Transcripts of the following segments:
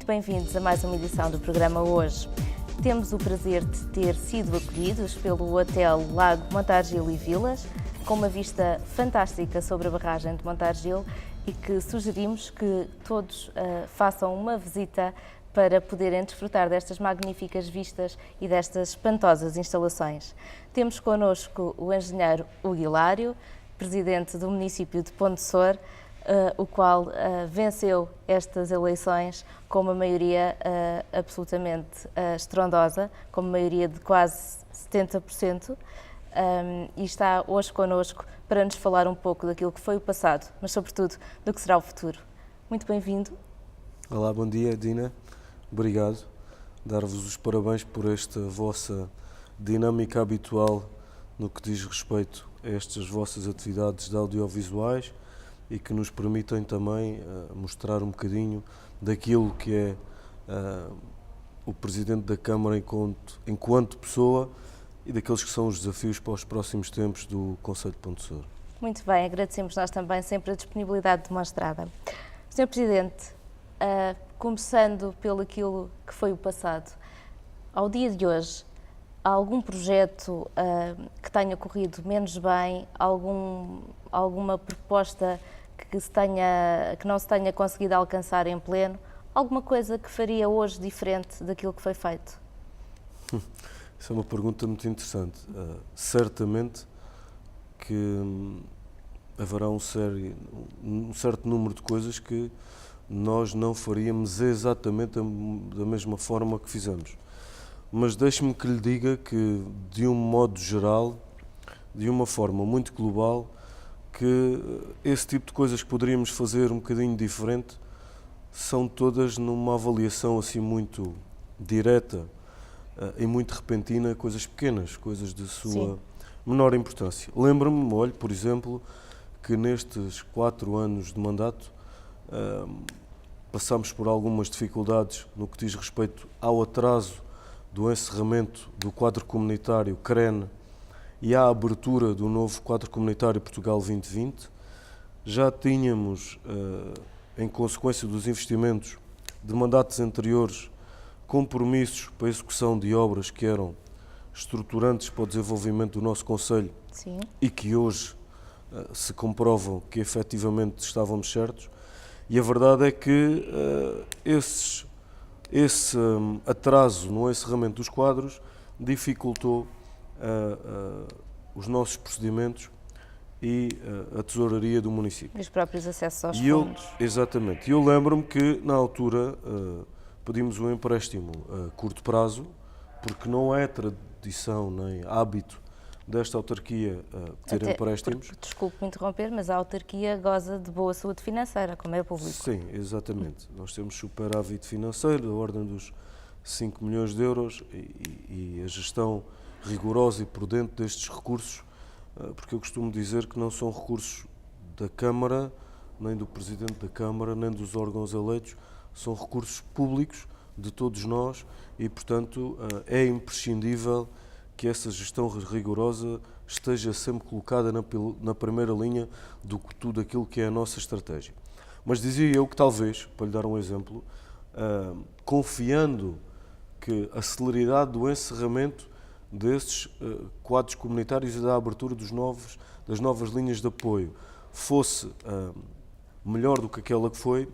Muito bem-vindos a mais uma edição do programa Hoje. Temos o prazer de ter sido acolhidos pelo Hotel Lago Montargil e Vilas, com uma vista fantástica sobre a barragem de Montargil e que sugerimos que todos façam uma visita para poderem desfrutar destas magníficas vistas e destas espantosas instalações. Temos connosco o engenheiro Hugo Hilário, presidente do município de Pontessor, o qual venceu estas eleições com uma maioria absolutamente estrondosa, com uma maioria de quase 70%, e está hoje connosco para nos falar um pouco daquilo que foi o passado, mas sobretudo do que será o futuro. Muito bem-vindo. Olá, bom dia, Dina. Obrigado. Dar-vos os parabéns por esta vossa dinâmica habitual no que diz respeito a estas vossas atividades de audiovisuais e que nos permitem também mostrar um bocadinho daquilo que é o Presidente da Câmara enquanto pessoa e daqueles que são os desafios para os próximos tempos do Concelho de Pontessor. Muito bem, agradecemos nós também sempre a disponibilidade demonstrada. Sr. Presidente, começando pelo aquilo que foi o passado, ao dia de hoje, há algum projeto que tenha corrido menos bem, alguma proposta que não se tenha conseguido alcançar em pleno, alguma coisa que faria hoje diferente daquilo que foi feito? Isso é uma pergunta muito interessante. Certamente que haverá um certo número de coisas que nós não faríamos exatamente da mesma forma que fizemos. Mas deixe-me que lhe diga que, de um modo geral, de uma forma muito global, que esse tipo de coisas que poderíamos fazer um bocadinho diferente são todas numa avaliação assim muito direta e muito repentina, coisas pequenas, coisas de sua menor importância. Lembro-me, olhe, por exemplo, que nestes 4 anos de mandato passámos por algumas dificuldades no que diz respeito ao atraso do encerramento do quadro comunitário CREN e à abertura do novo quadro comunitário Portugal 2020. Já tínhamos, em consequência dos investimentos de mandatos anteriores, compromissos para a execução de obras que eram estruturantes para o desenvolvimento do nosso concelho. Sim. E que hoje se comprovam que efetivamente estávamos certos. E a verdade é que esse atraso no encerramento dos quadros dificultou os nossos procedimentos e a tesouraria do município. E os próprios acessos aos fundos. Exatamente. E eu lembro-me que, na altura, pedimos um empréstimo a curto prazo, porque não é tradição nem hábito desta autarquia ter empréstimos. Desculpe-me interromper, mas a autarquia goza de boa saúde financeira, como é público. Sim, exatamente. Nós temos superávit financeiro da ordem dos 5 milhões de euros e a gestão rigorosa e prudente destes recursos, porque eu costumo dizer que não são recursos da Câmara, nem do Presidente da Câmara, nem dos órgãos eleitos, são recursos públicos de todos nós e, portanto, é imprescindível que essa gestão rigorosa esteja sempre colocada na primeira linha de tudo aquilo que é a nossa estratégia. Mas dizia eu que talvez, para lhe dar um exemplo, confiando que a celeridade do encerramento desses quadros comunitários e da abertura das novas linhas de apoio fosse melhor do que aquela que foi,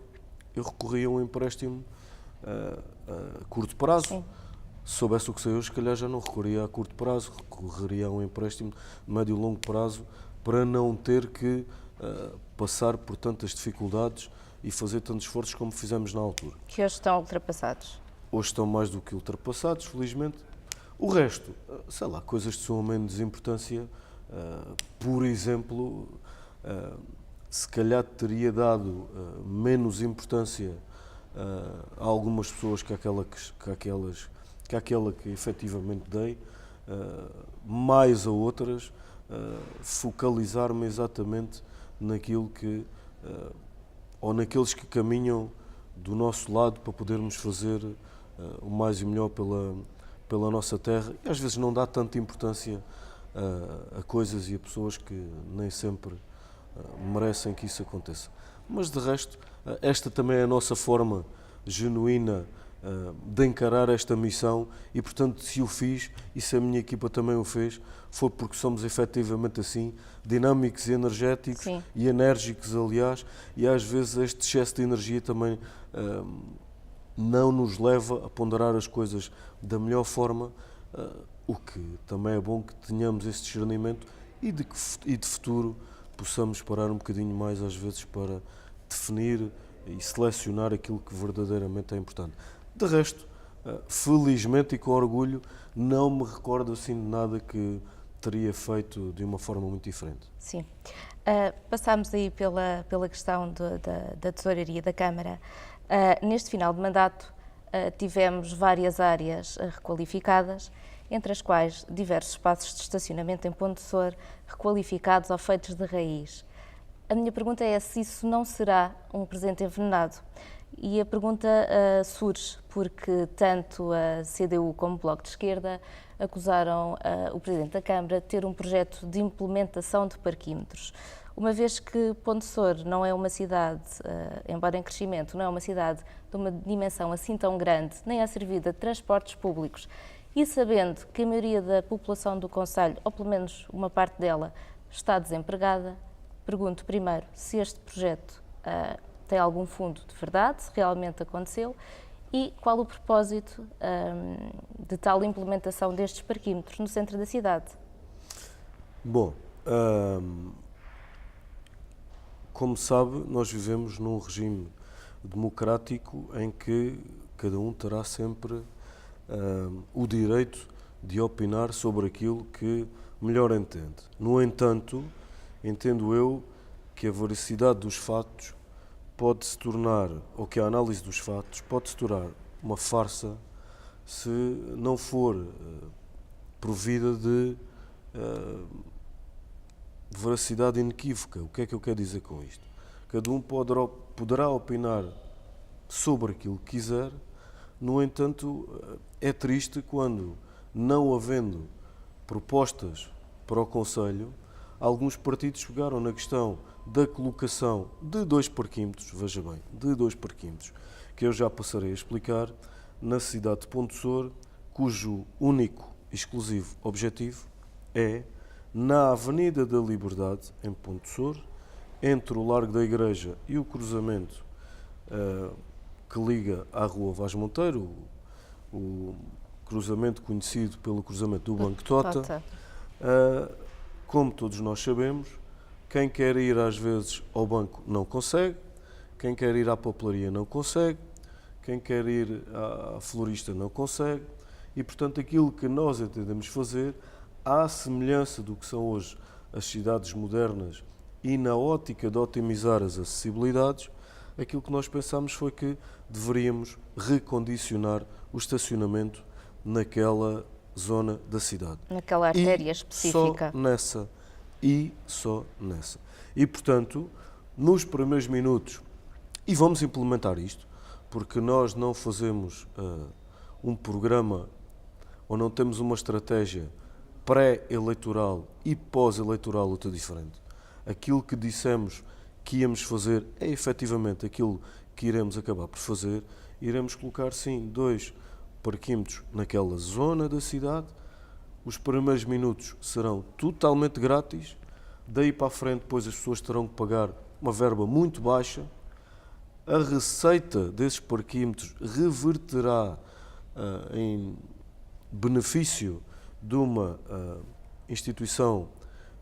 eu recorria a um empréstimo a curto prazo. Sim. Se soubesse o que sei hoje, se calhar já não recorria a curto prazo, recorreria a um empréstimo de médio e longo prazo para não ter que passar por tantas dificuldades e fazer tantos esforços como fizemos na altura. Que hoje estão ultrapassados. Hoje estão mais do que ultrapassados, felizmente. O resto, sei lá, coisas de suma menos importância, por exemplo, se calhar teria dado menos importância a algumas pessoas que aquela que efetivamente dei, mais a outras, focalizar-me exatamente naquilo que, ou naqueles que caminham do nosso lado para podermos fazer o mais e melhor pela nossa terra, e às vezes não dá tanta importância a coisas e a pessoas que nem sempre merecem que isso aconteça. Mas de resto, esta também é a nossa forma genuína de encarar esta missão e, portanto, se o fiz e se a minha equipa também o fez, foi porque somos efetivamente assim, dinâmicos e energéticos. Sim. E enérgicos, aliás, e às vezes este excesso de energia também não nos leva a ponderar as coisas da melhor forma, o que também é bom que tenhamos esse discernimento e de futuro possamos parar um bocadinho mais às vezes para definir e selecionar aquilo que verdadeiramente é importante. De resto, felizmente e com orgulho, não me recordo assim de nada que teria feito de uma forma muito diferente. Sim. Passámos aí pela questão da tesouraria da Câmara. Neste final de mandato tivemos várias áreas requalificadas, entre as quais diversos espaços de estacionamento em Ponte Sor requalificados ou feitos de raiz. A minha pergunta é se isso não será um presente envenenado. E a pergunta surge porque tanto a CDU como o Bloco de Esquerda acusaram o Presidente da Câmara de ter um projeto de implementação de parquímetros. Uma vez que Ponte Sor não é uma cidade, embora em crescimento, não é uma cidade de uma dimensão assim tão grande, nem é servida de transportes públicos, e sabendo que a maioria da população do concelho, ou pelo menos uma parte dela, está desempregada, pergunto primeiro se este projeto tem algum fundo de verdade, se realmente aconteceu, e qual o propósito de tal implementação destes parquímetros no centro da cidade? Bom, como sabe, nós vivemos num regime democrático em que cada um terá sempre o direito de opinar sobre aquilo que melhor entende. No entanto, entendo eu que a veracidade dos fatos pode se tornar, ou que a análise dos fatos pode se tornar uma farsa se não for provida de veracidade inequívoca. O que é que eu quero dizer com isto? Cada um poderá opinar sobre aquilo que quiser, no entanto, é triste quando, não havendo propostas para o Conselho, alguns partidos pegaram na questão da colocação de 2 parquímetros, veja bem, de 2 parquímetros, que eu já passarei a explicar, na cidade de Ponte Sor, cujo único e exclusivo objetivo é na Avenida da Liberdade, em Ponte Sor, entre o Largo da Igreja e o cruzamento que liga à Rua Vaz Monteiro, o cruzamento conhecido pelo cruzamento do Banco Tota. Como todos nós sabemos, quem quer ir às vezes ao banco não consegue, quem quer ir à papelaria não consegue, quem quer ir à florista não consegue, e portanto aquilo que nós entendemos fazer, à semelhança do que são hoje as cidades modernas e na ótica de otimizar as acessibilidades, aquilo que nós pensámos foi que deveríamos recondicionar o estacionamento naquela zona da cidade. Naquela artéria específica. Só nessa. E, portanto, nos primeiros minutos, e vamos implementar isto, porque nós não fazemos um programa ou não temos uma estratégia pré-eleitoral e pós-eleitoral outra diferente. Aquilo que dissemos que íamos fazer é efetivamente aquilo que iremos acabar por fazer. Iremos colocar, sim, 2 parquímetros naquela zona da cidade. Os primeiros minutos serão totalmente grátis. Daí para a frente, depois as pessoas terão que pagar uma verba muito baixa. A receita desses parquímetros reverterá em benefício de uma instituição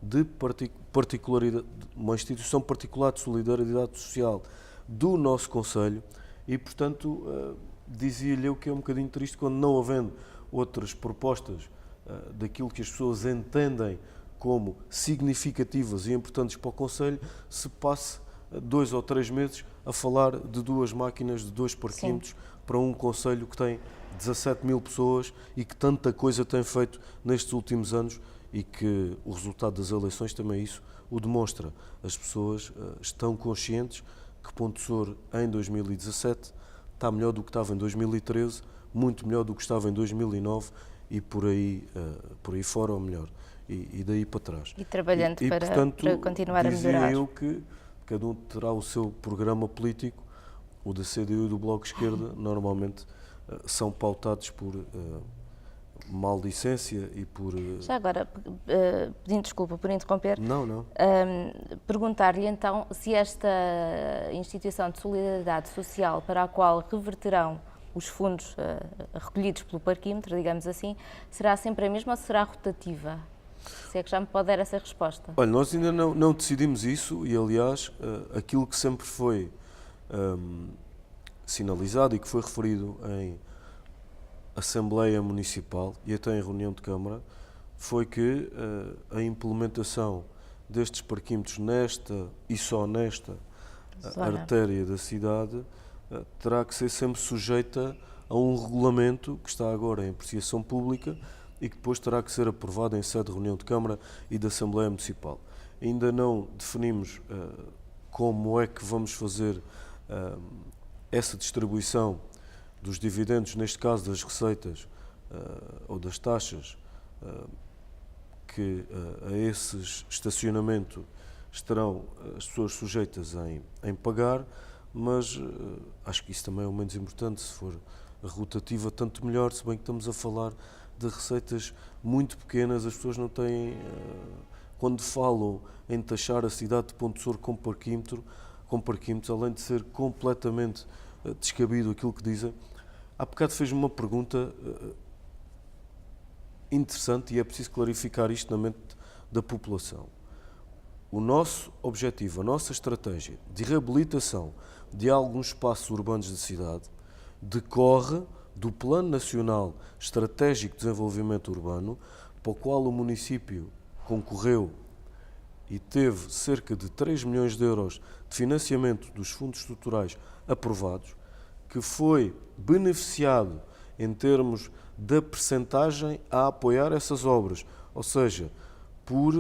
de particularidade, uma instituição particular de solidariedade social do nosso Concelho e, portanto, dizia-lhe eu que é um bocadinho triste quando, não havendo outras propostas daquilo que as pessoas entendem como significativas e importantes para o Concelho, se passe 2 ou 3 meses a falar de 2 máquinas, de 2 parquímetros para um Concelho que tem 17 mil pessoas e que tanta coisa tem feito nestes últimos anos e que o resultado das eleições também isso o demonstra. As pessoas estão conscientes que Ponte Sor em 2017 está melhor do que estava em 2013, muito melhor do que estava em 2009 e por aí fora ou melhor, e daí para trás. E trabalhando para continuar a melhorar. Dizia eu que cada um terá o seu programa político, o da CDU e do Bloco de Esquerda, normalmente são pautados por maldicência e por... Já agora, pedindo desculpa por interromper, Não. Perguntar-lhe então se esta instituição de solidariedade social para a qual reverterão os fundos recolhidos pelo parquímetro, digamos assim, será sempre a mesma ou será rotativa? Se é que já me pode dar essa resposta. Olha, nós ainda não decidimos isso e, aliás, aquilo que sempre foi sinalizado e que foi referido em Assembleia Municipal e até em reunião de Câmara foi que a implementação destes parquímetros nesta e só nesta artéria da cidade terá que ser sempre sujeita a um regulamento que está agora em apreciação pública e que depois terá que ser aprovado em sede de reunião de Câmara e da Assembleia Municipal. Ainda não definimos como é que vamos fazer essa distribuição dos dividendos, neste caso das receitas ou das taxas que a esse estacionamento estarão as pessoas sujeitas em pagar, mas acho que isso também é o menos importante. Se for rotativa, tanto melhor, se bem que estamos a falar de receitas muito pequenas. As pessoas não têm, quando falam em taxar a cidade de Ponte Souro com parquímetros, além de ser completamente descabido aquilo que dizem. Há bocado fez-me uma pergunta interessante e é preciso clarificar isto na mente da população. O nosso objetivo, a nossa estratégia de reabilitação de alguns espaços urbanos da cidade decorre do Plano Nacional Estratégico de Desenvolvimento Urbano, para o qual o município concorreu e teve cerca de 3 milhões de euros de financiamento dos fundos estruturais aprovados, que foi beneficiado em termos da percentagem a apoiar essas obras, ou seja, por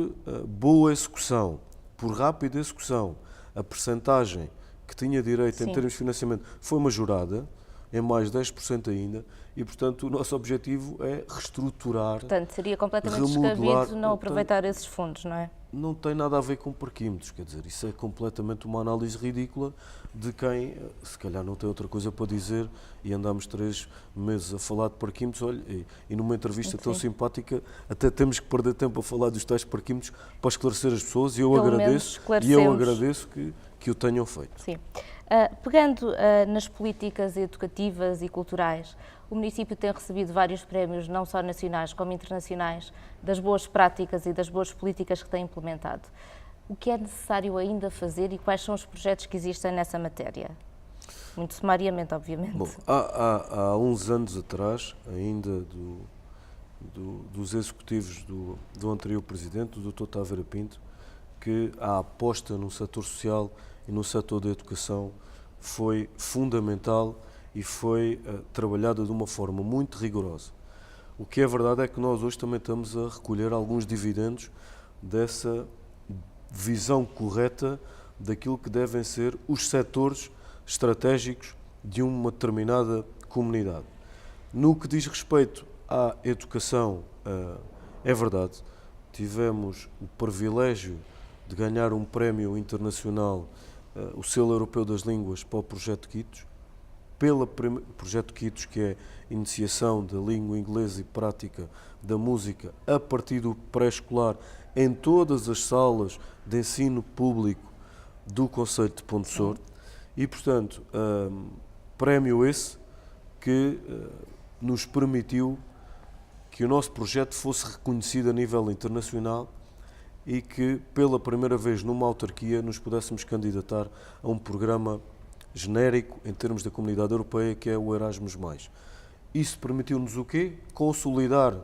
boa execução, por rápida execução. A percentagem que tinha direito em termos de financiamento foi majorada, em mais 10% ainda, e, portanto, o nosso objetivo é reestruturar. Portanto, seria completamente descabido não aproveitar esses fundos, não é? Não tem nada a ver com parquímetros, quer dizer, isso é completamente uma análise ridícula de quem, se calhar, não tem outra coisa para dizer e andamos 3 meses a falar de parquímetros, olha, e numa entrevista tão simpática, até temos que perder tempo a falar dos tais parquímetros para esclarecer as pessoas e eu agradeço que o tenham feito. Sim. Pegando nas políticas educativas e culturais, o município tem recebido vários prémios, não só nacionais como internacionais, das boas práticas e das boas políticas que tem implementado. O que é necessário ainda fazer e quais são os projetos que existem nessa matéria? Muito sumariamente, obviamente. Bom, há uns anos atrás, ainda dos executivos do anterior presidente, do Dr. Taveira Pinto, que a aposta no setor social e no setor da educação foi fundamental e foi trabalhada de uma forma muito rigorosa. O que é verdade é que nós hoje também estamos a recolher alguns dividendos dessa visão correta daquilo que devem ser os setores estratégicos de uma determinada comunidade. No que diz respeito à educação, é verdade, tivemos o privilégio de ganhar um prémio internacional, o Selo Europeu das Línguas, para o Projeto Quitos, Projeto Quitos, que é iniciação da língua inglesa e prática da música a partir do pré-escolar em todas as salas de ensino público do concelho de Ponte Souro. E, portanto, prémio esse que nos permitiu que o nosso projeto fosse reconhecido a nível internacional e que, pela primeira vez numa autarquia, nos pudéssemos candidatar a um programa genérico em termos da Comunidade Europeia, que é o Erasmus+. Isso permitiu-nos o quê? Consolidar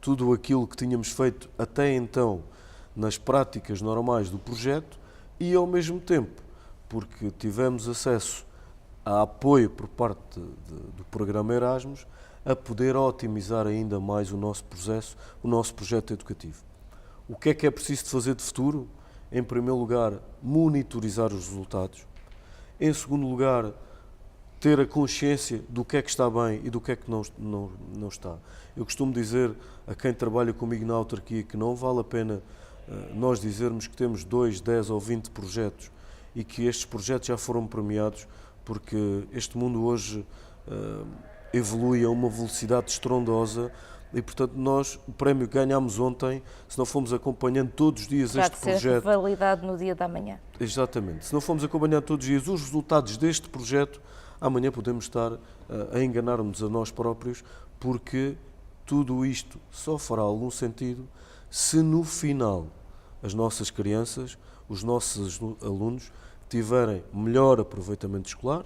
tudo aquilo que tínhamos feito até então nas práticas normais do projeto e, ao mesmo tempo, porque tivemos acesso a apoio por parte do programa Erasmus, a poder otimizar ainda mais o nosso processo, o nosso projeto educativo. O que é preciso de fazer de futuro? Em primeiro lugar, monitorizar os resultados. Em segundo lugar, ter a consciência do que é que está bem e do que é que não está. Eu costumo dizer a quem trabalha comigo na autarquia que não vale a pena nós dizermos que temos 2, 10 ou 20 projetos e que estes projetos já foram premiados, porque este mundo hoje evolui a uma velocidade estrondosa e, portanto, nós, o prémio que ganhámos ontem, se não fomos acompanhando todos os dias Terá este de ser projeto... validado no dia da manhã. Exatamente. Se não fomos acompanhando todos os dias os resultados deste projeto, amanhã podemos estar a enganar-nos a nós próprios, porque tudo isto só fará algum sentido se no final as nossas crianças, os nossos alunos, tiverem melhor aproveitamento escolar,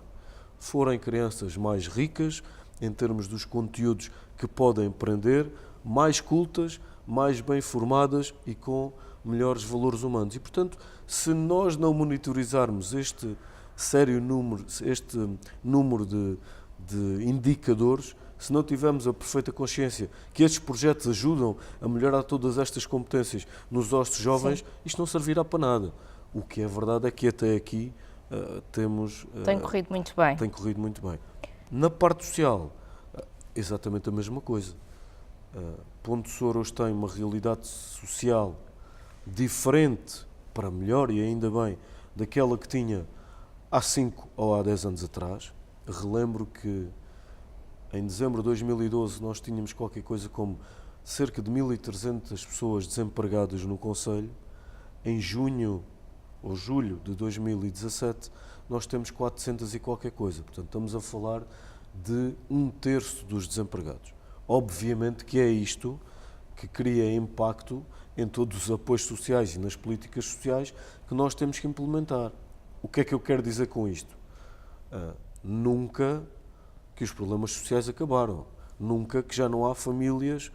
forem crianças mais ricas em termos dos conteúdos que podem aprender, mais cultas, mais bem formadas e com melhores valores humanos. E, portanto, se nós não monitorizarmos este número de indicadores, se não tivermos a perfeita consciência que estes projetos ajudam a melhorar todas estas competências nos nossos jovens, isto não servirá para nada. O que é verdade é que até aqui temos... Tem corrido muito bem. Tem corrido muito bem. Na parte social, exatamente a mesma coisa. Pontessor hoje tem uma realidade social diferente, para melhor e ainda bem, daquela que tinha há 5 ou há 10 anos atrás. Relembro que em dezembro de 2012 nós tínhamos qualquer coisa como cerca de 1.300 pessoas desempregadas no concelho. Em junho ou julho de 2017 nós temos 400 e qualquer coisa. Portanto, estamos a falar de 1/3 dos desempregados. Obviamente que é isto que cria impacto em todos os apoios sociais e nas políticas sociais que nós temos que implementar. O que é que eu quero dizer com isto? Nunca que os problemas sociais acabaram. Nunca que já não há famílias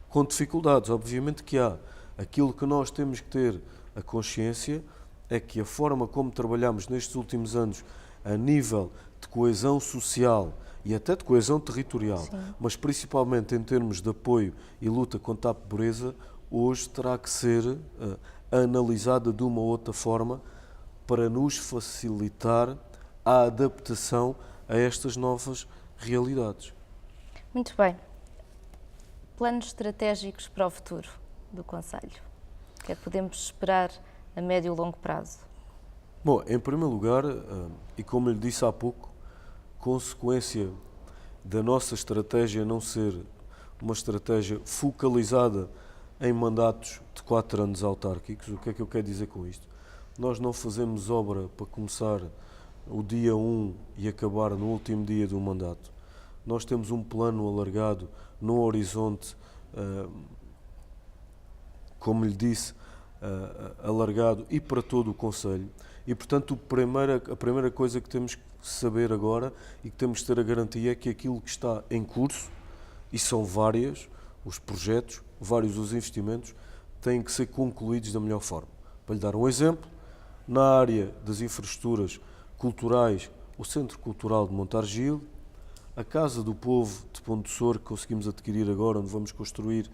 com dificuldades. Obviamente que há. Aquilo que nós temos que ter a consciência é que a forma como trabalhamos nestes últimos anos a nível de coesão social e até de coesão territorial, mas principalmente em termos de apoio e luta contra a pobreza, hoje terá que ser analisada de uma ou outra forma para nos facilitar a adaptação a estas novas realidades. Muito bem. Planos estratégicos para o futuro do concelho? O que é que podemos esperar a médio e longo prazo? Bom, em primeiro lugar, e como lhe disse há pouco, consequência da nossa estratégia não ser uma estratégia focalizada em mandatos de 4 anos autárquicos. O que é que eu quero dizer com isto? Nós não fazemos obra para começar o dia 1 e acabar no último dia do mandato. Nós temos um plano alargado no horizonte, como lhe disse, alargado e para todo o concelho. E, portanto, a primeira coisa que temos que saber agora e que temos que ter a garantia é que aquilo que está em curso, e são vários os projetos, vários os investimentos, têm que ser concluídos da melhor forma. Para lhe dar um exemplo, na área das infraestruturas culturais, o Centro Cultural de Montargil, a Casa do Povo de Pontessor, que conseguimos adquirir agora, onde vamos construir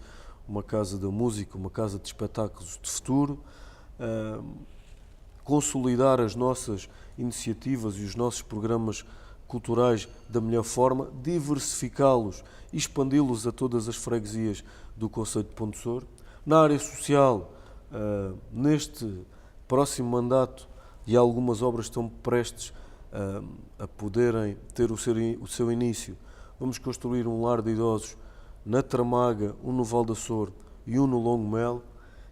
uma casa da música, uma casa de espetáculos de futuro, consolidar as nossas iniciativas e os nossos programas culturais da melhor forma, diversificá-los e expandi-los a todas as freguesias do concelho de Pontessor. Na área social, neste próximo mandato, e algumas obras estão prestes a poderem ter o seu início, vamos construir um lar de idosos na Tramaga, um no Val da Açor e um no Longo Mel.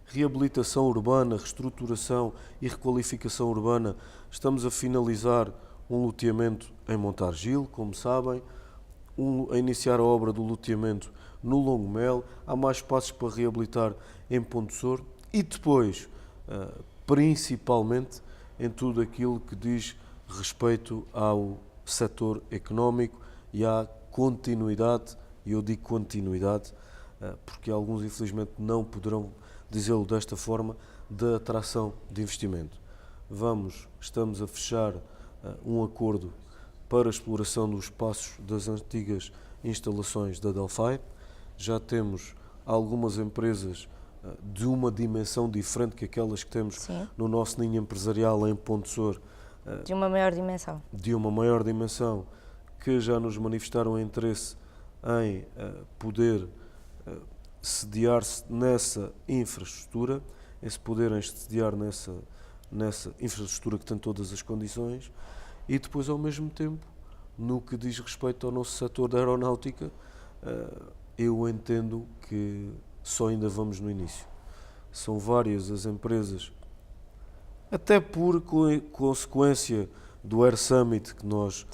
Reabilitação urbana, reestruturação e requalificação urbana. Estamos a finalizar um loteamento em Montargil, como sabem, a iniciar a obra do loteamento no Longo Mel. Há mais espaços para reabilitar em Pontessor e depois, principalmente, em tudo aquilo que diz respeito ao setor económico e à continuidade, e eu digo continuidade, porque alguns infelizmente não poderão dizê-lo desta forma, da atração de investimento. Estamos a fechar um acordo para a exploração dos espaços das antigas instalações da Delphi. Já temos algumas empresas de uma dimensão diferente que aquelas que temos no nosso ninho empresarial em Pontessor. De uma maior dimensão. De uma maior dimensão, que já nos manifestaram interesse em poder sediar-se nessa infraestrutura, em se poderem sediar nessa infraestrutura que tem todas as condições. e depois, ao mesmo tempo, no que diz respeito ao nosso setor da aeronáutica, eu entendo que só ainda vamos no início. São várias as empresas, até por consequência do Air Summit que nós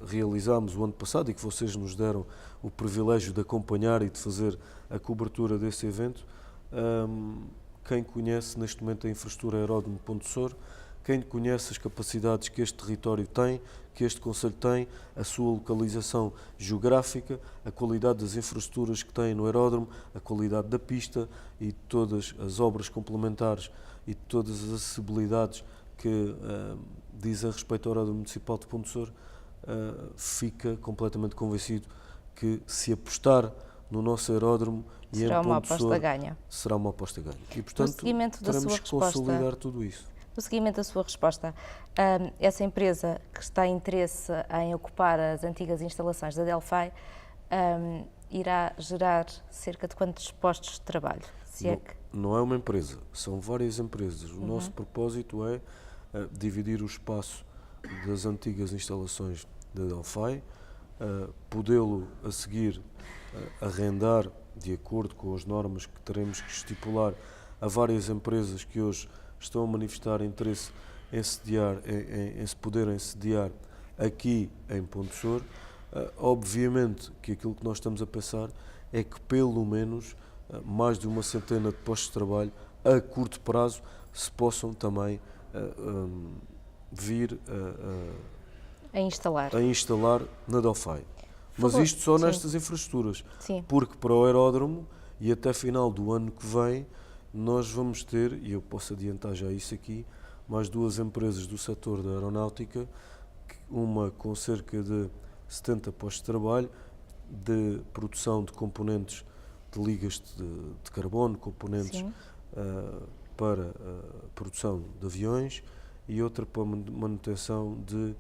realizámos o ano passado e que vocês nos deram o privilégio de acompanhar e de fazer a cobertura desse evento. Quem conhece neste momento a infraestrutura Aeródromo de Ponte Sor, quem conhece as capacidades que este território tem, que este concelho tem, a sua localização geográfica, a qualidade das infraestruturas que tem no aeródromo, a qualidade da pista e todas as obras complementares e todas as acessibilidades que dizem respeito ao aeródromo municipal de Ponte Sor, fica completamente convencido que se apostar no nosso aeródromo e em Ponte Sor, será uma aposta ganha. E, portanto, teremos que consolidar tudo isso. No seguimento da sua resposta, essa empresa que está em interesse em ocupar as antigas instalações da Delphi irá gerar cerca de quantos postos de trabalho? Não é uma empresa, são várias empresas. O nosso propósito é dividir o espaço das antigas instalações da Delphi, podê-lo a seguir arrendar de acordo com as normas que teremos que estipular a várias empresas que hoje estão a manifestar interesse em se poderem sediar aqui em Ponte Sor. Obviamente que aquilo que nós estamos a pensar é que pelo menos mais de uma centena de postos de trabalho a curto prazo se possam também vir a instalar na Delphi. Mas isto só nestas infraestruturas, porque para o aeródromo e até final do ano que vem nós vamos ter, e eu posso adiantar já isso aqui, mais duas empresas do setor da aeronáutica, uma com cerca de 70 postos de trabalho, de produção de componentes de ligas de carbono, componentes para a produção de aviões e outra para manutenção de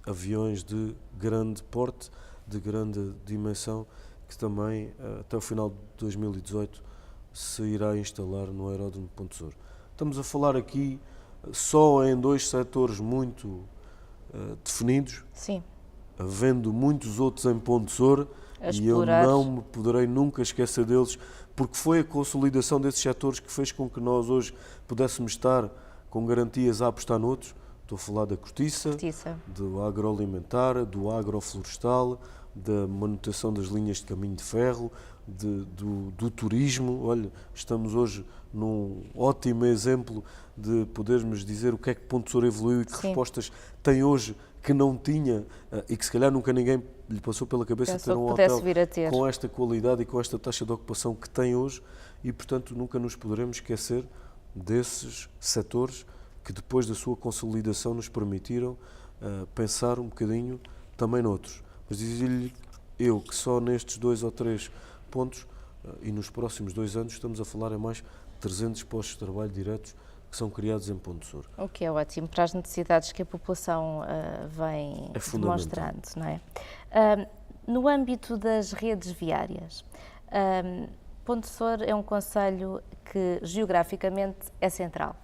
aviões de grande porte, de grande dimensão, que também até o final de 2018 se irá instalar no aeródromo de Ponte Sor. Estamos a falar aqui só em dois setores muito definidos, havendo muitos outros em Ponte Sor, e eu não me poderei nunca esquecer deles, porque foi a consolidação desses setores que fez com que nós hoje pudéssemos estar com garantias a apostar noutros. Estou a falar da cortiça, do agroalimentar, do agroflorestal, da manutenção das linhas de caminho de ferro, do turismo. Olha, estamos hoje num ótimo exemplo de podermos dizer o que é que Ponte Sor evoluiu e que respostas tem hoje que não tinha e que se calhar nunca ninguém lhe passou pela cabeça ter um hotel com esta qualidade e com esta taxa de ocupação que tem hoje, e portanto nunca nos poderemos esquecer desses setores que depois da sua consolidação nos permitiram pensar um bocadinho também noutros. Mas dizia-lhe eu que só nestes 2 ou 3 pontos e nos próximos 2 anos estamos a falar em mais 300 postos de trabalho diretos que são criados em Ponte Sor. O que é ótimo para as necessidades que a população vem demonstrando, não é? No âmbito das redes viárias, Ponte Sor é um concelho que geograficamente é central.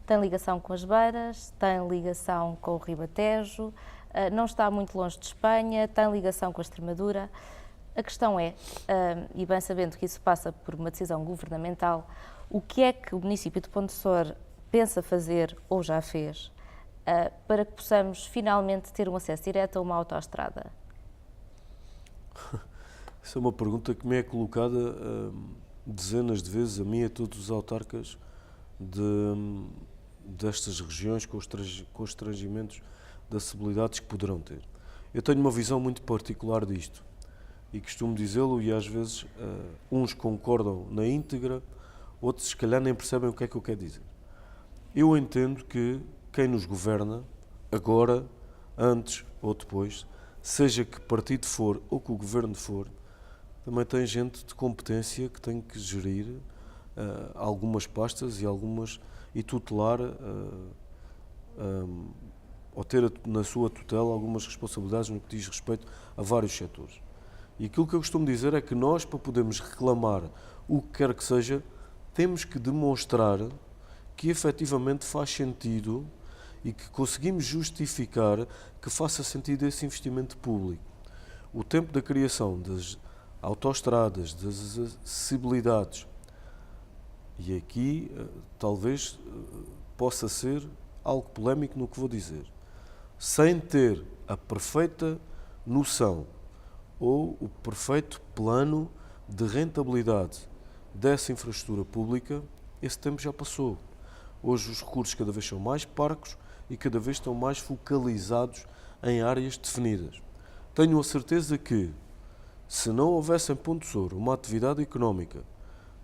Tem ligação com as Beiras, tem ligação com o Ribatejo, não está muito longe de Espanha, tem ligação com a Extremadura. A questão é, e bem sabendo que isso passa por uma decisão governamental, o que é que o município de Ponte Sor pensa fazer ou já fez para que possamos finalmente ter um acesso direto a uma autoestrada? Essa é uma pergunta que me é colocada dezenas de vezes a mim e a todos os autarcas destas regiões com os constrangimentos de acessibilidades que poderão ter. Eu tenho uma visão muito particular disto e costumo dizê-lo, e às vezes uns concordam na íntegra, outros se calhar nem percebem o que é que eu quero dizer. Eu entendo que quem nos governa, agora, antes ou depois, seja que partido for ou que o governo for, também tem gente de competência que tem que gerir algumas pastas e tutelar ou ter na sua tutela algumas responsabilidades no que diz respeito a vários setores. E aquilo que eu costumo dizer é que nós, para podermos reclamar o que quer que seja, temos que demonstrar que efetivamente faz sentido e que conseguimos justificar que faça sentido esse investimento público. O tempo da criação das autoestradas, das acessibilidades, e aqui talvez possa ser algo polémico no que vou dizer, sem ter a perfeita noção ou o perfeito plano de rentabilidade dessa infraestrutura pública, esse tempo já passou. Hoje os recursos cada vez são mais parcos e cada vez estão mais focalizados em áreas definidas. Tenho a certeza que, se não houvesse em Ponte Souro uma atividade económica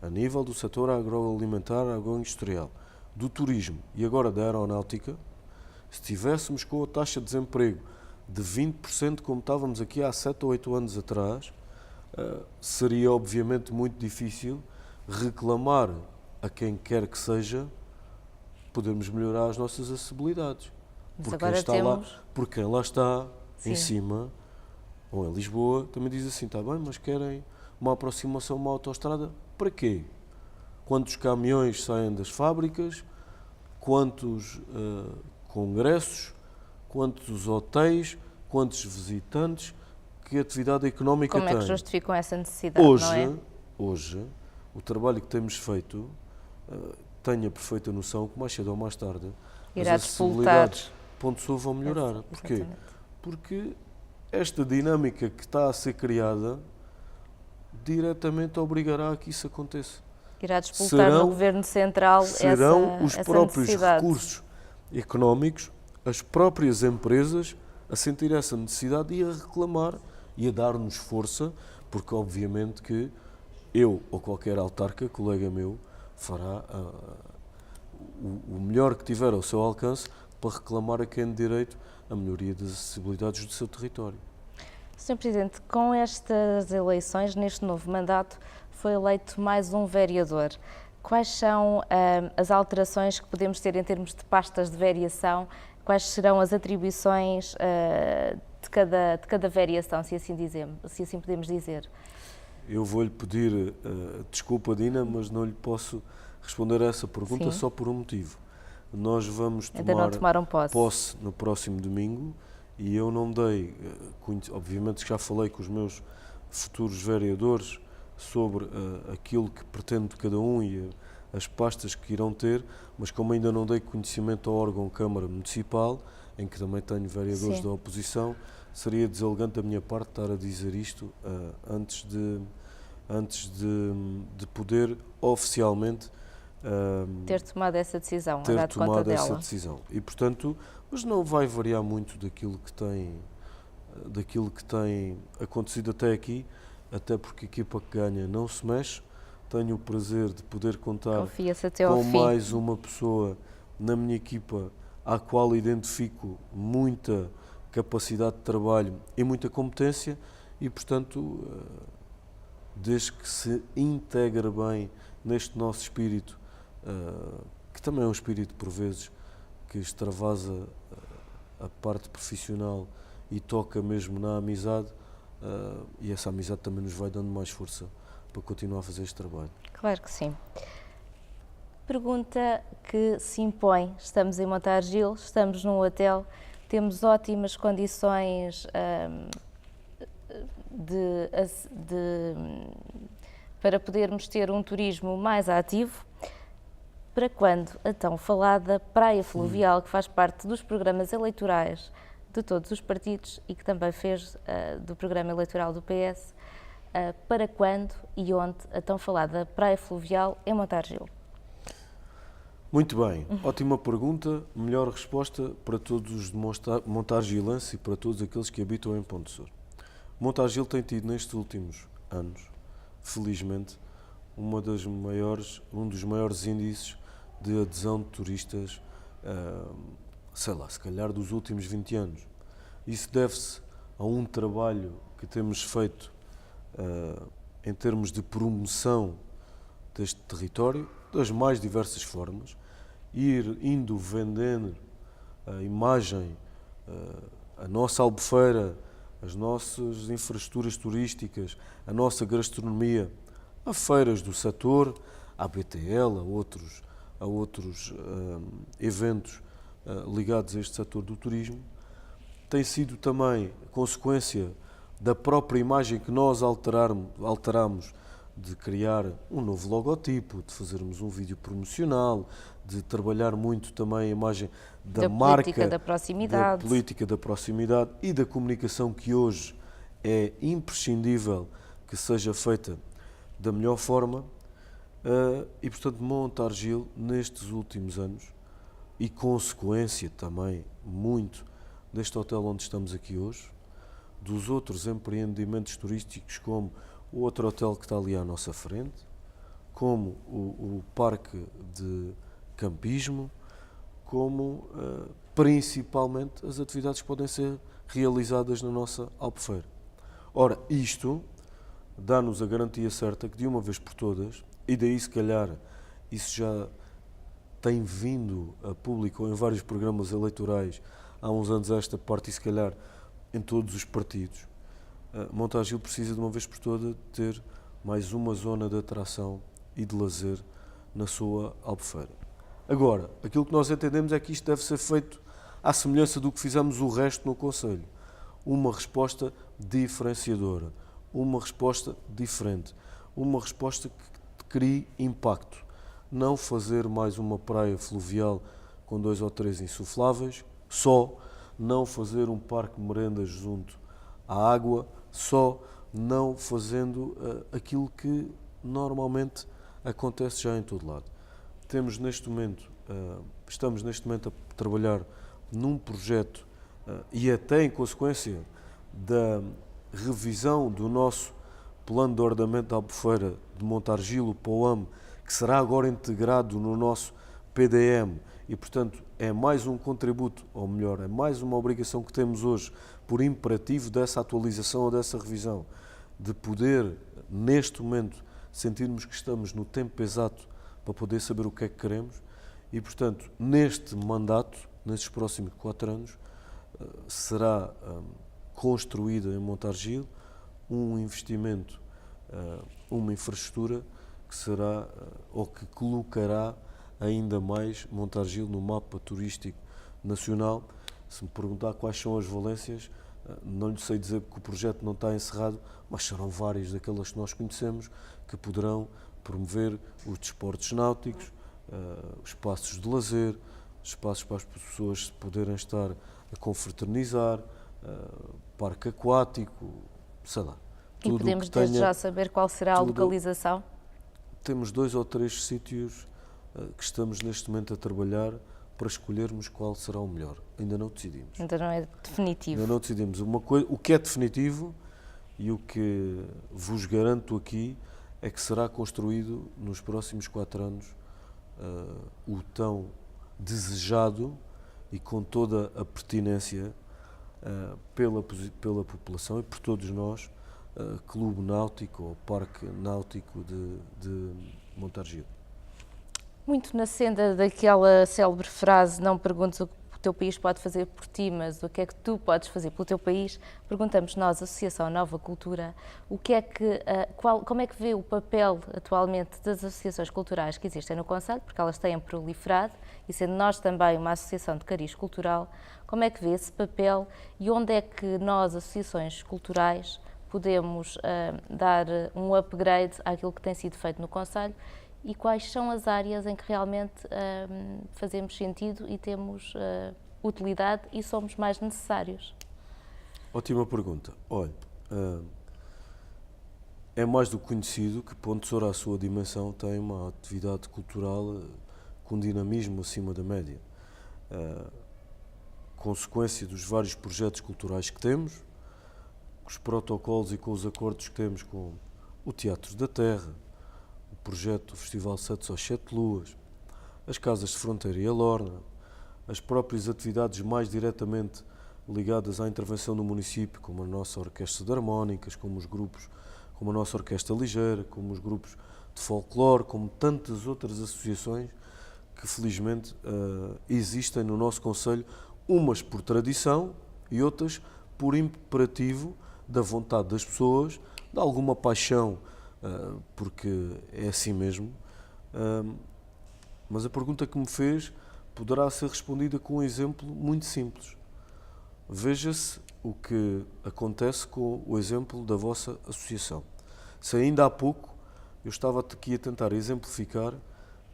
a nível do setor agroalimentar, agroindustrial, do turismo e agora da aeronáutica, se estivéssemos com a taxa de desemprego de 20%, como estávamos aqui há 7 ou 8 anos atrás, seria obviamente muito difícil reclamar a quem quer que seja podermos melhorar as nossas acessibilidades. Mas agora temos... Porque quem lá está Sim. em cima, ou em Lisboa, também diz assim, está bem, mas querem uma aproximação, uma autoestrada, para quê? Quantos caminhões saem das fábricas, quantos congressos, quantos hotéis, quantos visitantes, que atividade económica tem? Como é que justificam essa necessidade, não é? Hoje, o trabalho que temos feito, tenho a perfeita noção que mais cedo ou mais tarde irá as acessibilidades de Ponte Souro vão melhorar. Porquê? Porque esta dinâmica que está a ser criada diretamente obrigará a que isso aconteça. Irá despoltar no Governo Central serão os essa próprios necessidade. Recursos económicos, as próprias empresas a sentir essa necessidade e a reclamar e a dar-nos força, porque obviamente que eu ou qualquer autarca, colega meu, fará o melhor que tiver ao seu alcance para reclamar a quem de direito a melhoria das acessibilidades do seu território. Sr. Presidente, com estas eleições, neste novo mandato, foi eleito mais um vereador. Quais são as alterações que podemos ter em termos de pastas de variação? Quais serão as atribuições de cada variação, se assim podemos dizer? Eu vou-lhe pedir desculpa, Dina, mas não lhe posso responder a essa pergunta. Sim. Só por um motivo. Nós vamos tomaram posse no próximo domingo e eu não dei, obviamente já falei com os meus futuros vereadores sobre aquilo que pretendo de cada um e as pastas que irão ter, mas como ainda não dei conhecimento ao órgão Câmara Municipal, em que também tenho vereadores Sim. da oposição, seria deselegante da minha parte estar a dizer isto antes de poder oficialmente ter tomado essa decisão, ter dado tomado conta essa dela. decisão. E, portanto, mas não vai variar muito daquilo que tem acontecido até aqui, até porque a equipa que ganha não se mexe. Tenho o prazer de poder contar com mais uma pessoa na minha equipa à qual identifico muita capacidade de trabalho e muita competência e, portanto, desde que se integre bem neste nosso espírito, que também é um espírito, por vezes, que extravasa a parte profissional e toca mesmo na amizade, e essa amizade também nos vai dando mais força para continuar a fazer este trabalho. Claro que sim. Pergunta que se impõe. Estamos em Montargil, estamos num hotel, temos ótimas condições para podermos ter um turismo mais ativo. Para quando a tão falada Praia Fluvial, que faz parte dos programas eleitorais de todos os partidos e que também fez do programa eleitoral do PS, para quando e onde a tão falada Praia Fluvial em Montargil? Muito bem, ótima pergunta, melhor resposta para todos os montargilenses e para todos aqueles que habitam em Ponte Souro. Montargil tem tido nestes últimos anos, felizmente, um dos maiores índices de adesão de turistas, se calhar dos últimos 20 anos. Isso deve-se a um trabalho que temos feito em termos de promoção deste território, das mais diversas formas, indo vendendo a imagem, a nossa albufeira, as nossas infraestruturas turísticas, a nossa gastronomia, a feiras do setor, à BTL, a outros eventos ligados a este setor do turismo, tem sido também consequência da própria imagem que nós alteramos de criar um novo logotipo, de fazermos um vídeo promocional, de trabalhar muito também a imagem da marca, política da proximidade. da política da proximidade e da comunicação, que hoje é imprescindível que seja feita da melhor forma. E, portanto, Montargil, nestes últimos anos, e consequência também muito deste hotel onde estamos aqui hoje, dos outros empreendimentos turísticos, como o outro hotel que está ali à nossa frente, como o parque de campismo, como principalmente as atividades que podem ser realizadas na nossa Albufeira. Ora, isto dá-nos a garantia certa que, de uma vez por todas, e daí se calhar isso já tem vindo a público em vários programas eleitorais há uns anos a esta parte, e se calhar em todos os partidos, Montargil precisa de uma vez por todas ter mais uma zona de atração e de lazer na sua Albufeira. Agora, aquilo que nós entendemos é que isto deve ser feito à semelhança do que fizemos o resto no Conselho. Uma resposta diferenciadora, uma resposta diferente, uma resposta que crie impacto. Não fazer mais uma praia fluvial com 2 ou 3 insufláveis, só. Não fazer um parque de merendas junto à água, só. Não fazendo aquilo que normalmente acontece já em todo lado. Estamos neste momento a trabalhar num projeto e até em consequência da revisão do nosso plano de ordenamento da Albufeira de Montargil, o POAM, que será agora integrado no nosso PDM, e, portanto, é mais um contributo, ou melhor, é mais uma obrigação que temos hoje, por imperativo dessa atualização ou dessa revisão, de poder, neste momento, sentirmos que estamos no tempo exato para poder saber o que é que queremos. E, portanto, neste mandato, nestes próximos 4 anos, será construída em Montargil um investimento, uma infraestrutura que será, ou que colocará ainda mais Montargil no mapa turístico nacional. Se me perguntar quais são as valências, não lhe sei dizer, porque o projeto não está encerrado, mas serão várias daquelas que nós conhecemos, que poderão promover os desportos náuticos, os espaços de lazer, espaços para as pessoas poderem estar a confraternizar, parque aquático, sei lá. E podemos desde já saber qual será a localização? Temos 2 ou 3 sítios que estamos neste momento a trabalhar para escolhermos qual será o melhor. Ainda não decidimos. Ainda não é definitivo. Ainda não decidimos. O que é definitivo e o que vos garanto aqui é que será construído nos próximos 4 anos o tão desejado e com toda a pertinência pela população e por todos nós, Clube Náutico ou Parque Náutico de Montargil. Muito na senda daquela célebre frase, não perguntes o que o teu país pode fazer por ti, mas o que é que tu podes fazer pelo teu país, perguntamos nós, Associação Nova Cultura, como é que vê o papel atualmente das associações culturais que existem no concelho, porque elas têm proliferado, e sendo nós também uma associação de cariz cultural, como é que vê esse papel e onde é que nós, associações culturais, podemos dar um upgrade àquilo que tem sido feito no concelho, e quais são as áreas em que realmente fazemos sentido e temos utilidade e somos mais necessários? Ótima pergunta. Olha, é mais do que conhecido que Pontessora, à sua dimensão, tem uma atividade cultural com dinamismo acima da média. Consequência dos vários projetos culturais que temos, com os protocolos e com os acordos que temos com o Teatro da Terra, o projeto do Festival 7 aos 7 Luas, as Casas de Fronteira e a Lorna, as próprias atividades mais diretamente ligadas à intervenção do município, como a nossa Orquestra de Harmónicas, como os grupos, como a nossa Orquestra Ligeira, como os grupos de folclore, como tantas outras associações que felizmente existem no nosso concelho, umas por tradição e outras por imperativo da vontade das pessoas, de alguma paixão, porque é assim mesmo. Mas a pergunta que me fez poderá ser respondida com um exemplo muito simples. Veja-se o que acontece com o exemplo da vossa associação. Se ainda há pouco eu estava aqui a tentar exemplificar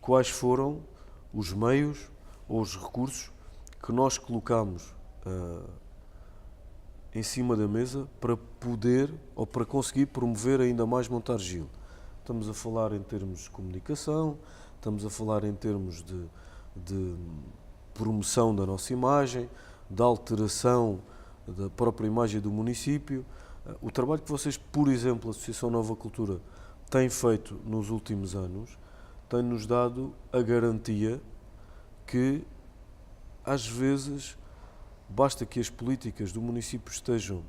quais foram os meios ou os recursos que nós colocamos em cima da mesa para poder ou para conseguir promover ainda mais Montargil. Estamos a falar em termos de comunicação, estamos a falar em termos de promoção da nossa imagem, de alteração da própria imagem do município. O trabalho que vocês, por exemplo, a Associação Nova Cultura, tem feito nos últimos anos, tem-nos dado a garantia que, às vezes, basta que as políticas do município estejam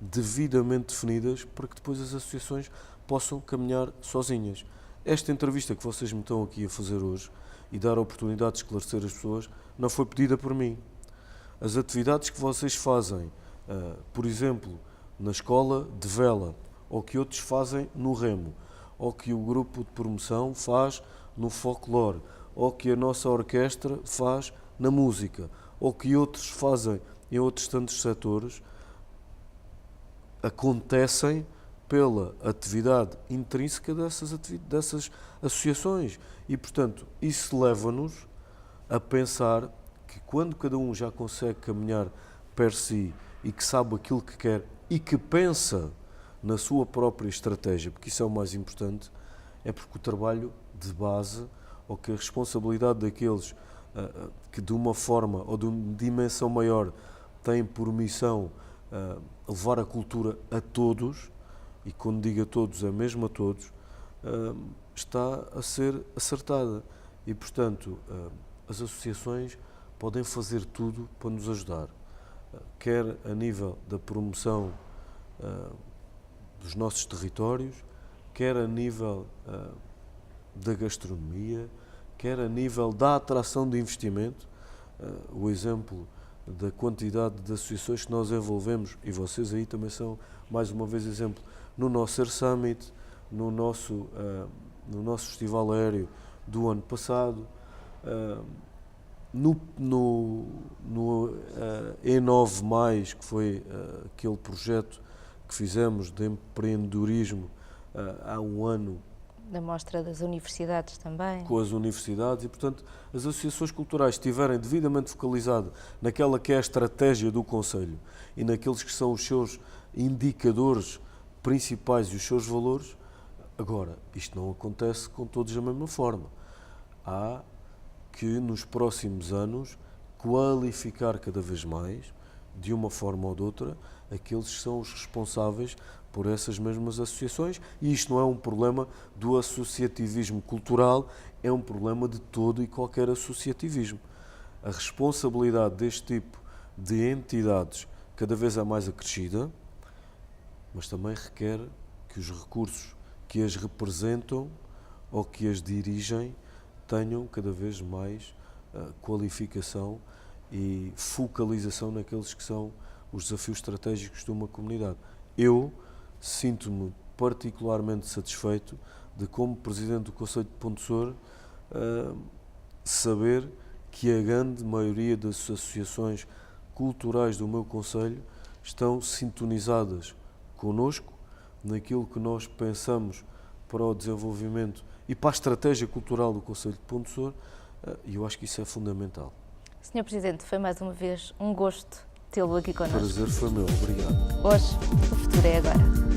devidamente definidas para que depois as associações possam caminhar sozinhas. Esta entrevista que vocês me estão aqui a fazer hoje e dar a oportunidade de esclarecer as pessoas não foi pedida por mim. As atividades que vocês fazem, por exemplo, na escola de vela, ou que outros fazem no remo, ou que o grupo de promoção faz no folclore, ou que a nossa orquestra faz na música, ou que outros fazem em outros tantos setores, acontecem pela atividade intrínseca dessas associações. E, portanto, isso leva-nos a pensar que quando cada um já consegue caminhar per si e que sabe aquilo que quer e que pensa na sua própria estratégia, porque isso é o mais importante, é porque o trabalho de base ou que a responsabilidade daqueles que de uma forma ou de uma dimensão maior têm por missão levar a cultura a todos, e quando digo a todos é mesmo a todos, está a ser acertada. E, portanto, as associações podem fazer tudo para nos ajudar, quer a nível da promoção dos nossos territórios, quer a nível da gastronomia, quer a nível da atração de investimento. O exemplo da quantidade de associações que nós envolvemos, e vocês aí também são, mais uma vez, exemplo, no nosso Air Summit, no nosso festival aéreo do ano passado, no E9+, que foi aquele projeto que fizemos de empreendedorismo há um ano. Da mostra das universidades também. Com as universidades e, portanto, as associações culturais estiverem devidamente focalizadas naquela que é a estratégia do Conselho e naqueles que são os seus indicadores principais e os seus valores. Agora, isto não acontece com todos da mesma forma. Há que, nos próximos anos, qualificar cada vez mais, de uma forma ou de outra, aqueles que são os responsáveis por essas mesmas associações, e isto não é um problema do associativismo cultural, é um problema de todo e qualquer associativismo. A responsabilidade deste tipo de entidades cada vez é mais acrescida, mas também requer que os recursos que as representam ou que as dirigem tenham cada vez mais qualificação e focalização naqueles que são os desafios estratégicos de uma comunidade. Eu sinto-me particularmente satisfeito de, como Presidente do Conselho de Pontessor, saber que a grande maioria das associações culturais do meu Conselho estão sintonizadas connosco naquilo que nós pensamos para o desenvolvimento e para a estratégia cultural do Conselho de Pontessor, e eu acho que isso é fundamental. Sr. Presidente, foi mais uma vez um gosto tê-lo aqui connosco. O prazer foi meu, obrigado. Hoje, o futuro é agora.